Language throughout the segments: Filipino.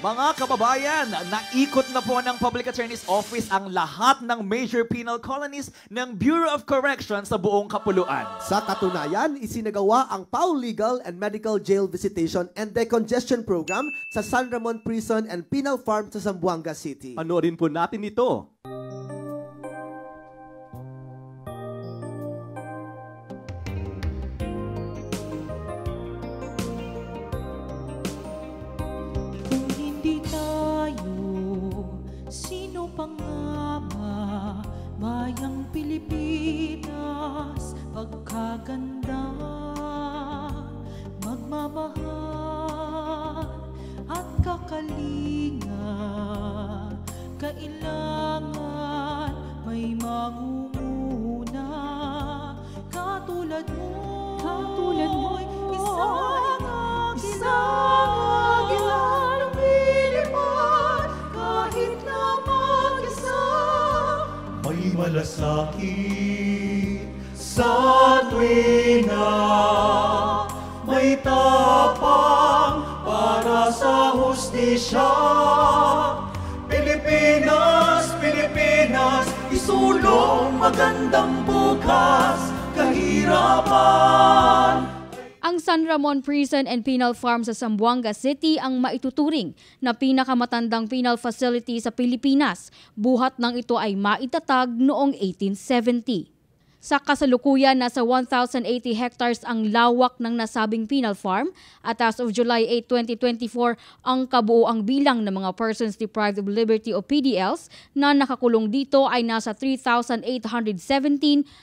Mga kababayan, naikot na po ng Public Attorney's Office ang lahat ng major penal colonies ng Bureau of Corrections sa buong kapuluan. Sa katunayan, isinagawa ang PAW Legal and Medical Jail Visitation and Decongestion Program sa San Ramon Prison and Penal Farm sa Zamboanga City. Panoorin po natin ito. Bayang Pilipinas, pagkaganda, magmamahal at kakalinga. Kailangan may mangunguna katulad mo'y isang agilang lumilipad kahit na mag-isa. May malasakit sa tuwina, may tapang para sa hustisya. Pilipinas, Pilipinas, isulong magandang bukas, kahirapan. Ang San Ramon Prison and Penal Farm sa Zamboanga City ang maituturing na pinakamatandang penal facility sa Pilipinas. Buhat ng ito ay maitatag noong 1870. Sa kasalukuyan, nasa 1,080 hectares ang lawak ng nasabing penal farm at as of July 8, 2024, ang kabuuang bilang ng mga persons deprived of liberty o PDLs na nakakulong dito ay nasa 3,817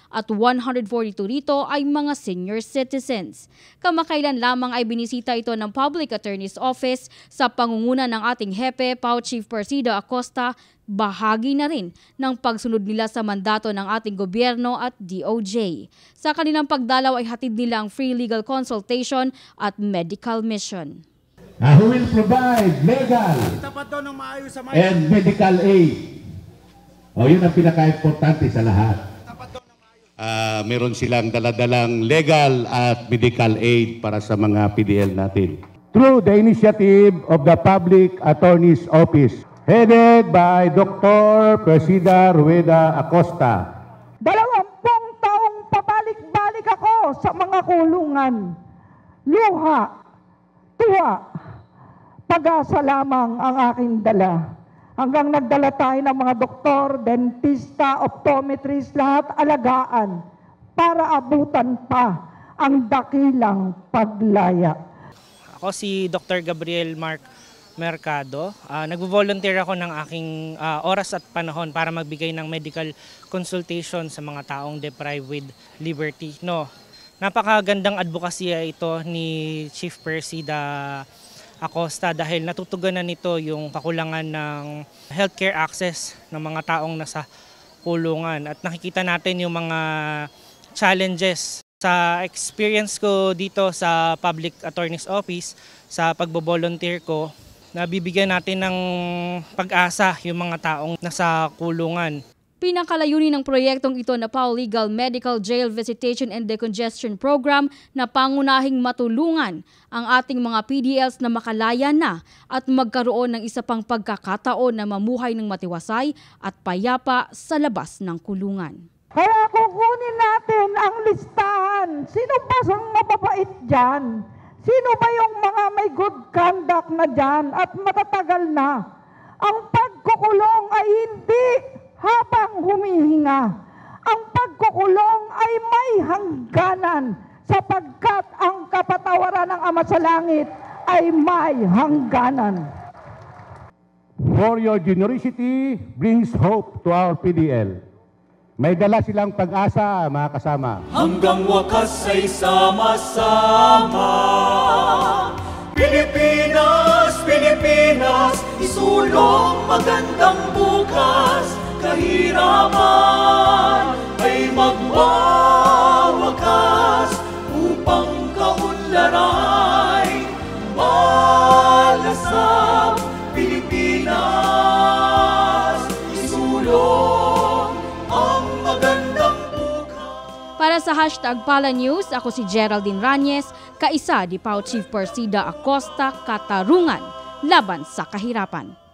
at 142 rito ay mga senior citizens. Kamakailan lamang ay binisita ito ng Public Attorney's Office sa pangunguna ng ating hepe, PAW Chief Persida Acosta. Bahagi na rin ng pagsunod nila sa mandato ng ating gobyerno at DOJ. Sa kanilang pagdalaw ay hatid nila ang free legal consultation at medical mission. Who will provide legal and medical aid. Yun ang pinaka-importante sa lahat. Meron silang daladalang legal at medical aid para sa mga PDL natin. Through the initiative of the Public Attorney's Office, headed by Dr. Persida Rueda Acosta. 20 taong pabalik-balik ako sa mga kulungan. Luha, tuwa, pag-asa lamang ang aking dala. Hanggang nagdala tayo ng mga doktor, dentista, optometrist, lahat alagaan para abutan pa ang dakilang paglaya. Ako si Dr. Gabriel Mark Mercado. Nagvo-volunteer ako ng aking oras at panahon para magbigay ng medical consultation sa mga taong deprived with liberty. Napakagandang advokasya ito ni Chief Persida Acosta dahil natutugunan nito yung kakulangan ng healthcare access ng mga taong nasa kulungan. At nakikita natin yung mga challenges. Sa experience ko dito sa Public Attorney's Office, sa pagbo-volunteer ko, nabibigyan natin ng pag-asa yung mga taong nasa kulungan. Pinakalayunin ng proyektong ito na PAW Legal Medical Jail Visitation and Decongestion Program na pangunahing matulungan ang ating mga PDLs na makalaya na at magkaroon ng isa pang pagkakataon na mamuhay ng matiwasay at payapa sa labas ng kulungan. Kaya kukunin natin ang listahan. Sino ba ang mababait dyan? Sino ba yung mga may good conduct na dyan at matatagal na? Ang pagkukulong ay hindi habang humihinga. Ang pagkukulong ay may hangganan sapagkat ang kapatawaran ng Ama sa Langit ay may hangganan. For your generosity brings hope to our PDL. May dala silang pag-asa, mga kasama. Hanggang wakas ay sama-sama. Pilipinas, Pilipinas, isulong magandang bukas. Kahirapan ay magwawakas upang kaunlaray malasap. Pilipinas, isulong ang magandang bukas. Para sa #PalaNews, ako si Geraldine Ranyes, kaisa ni PAW Chief Persida Acosta, Katarungan laban sa kahirapan.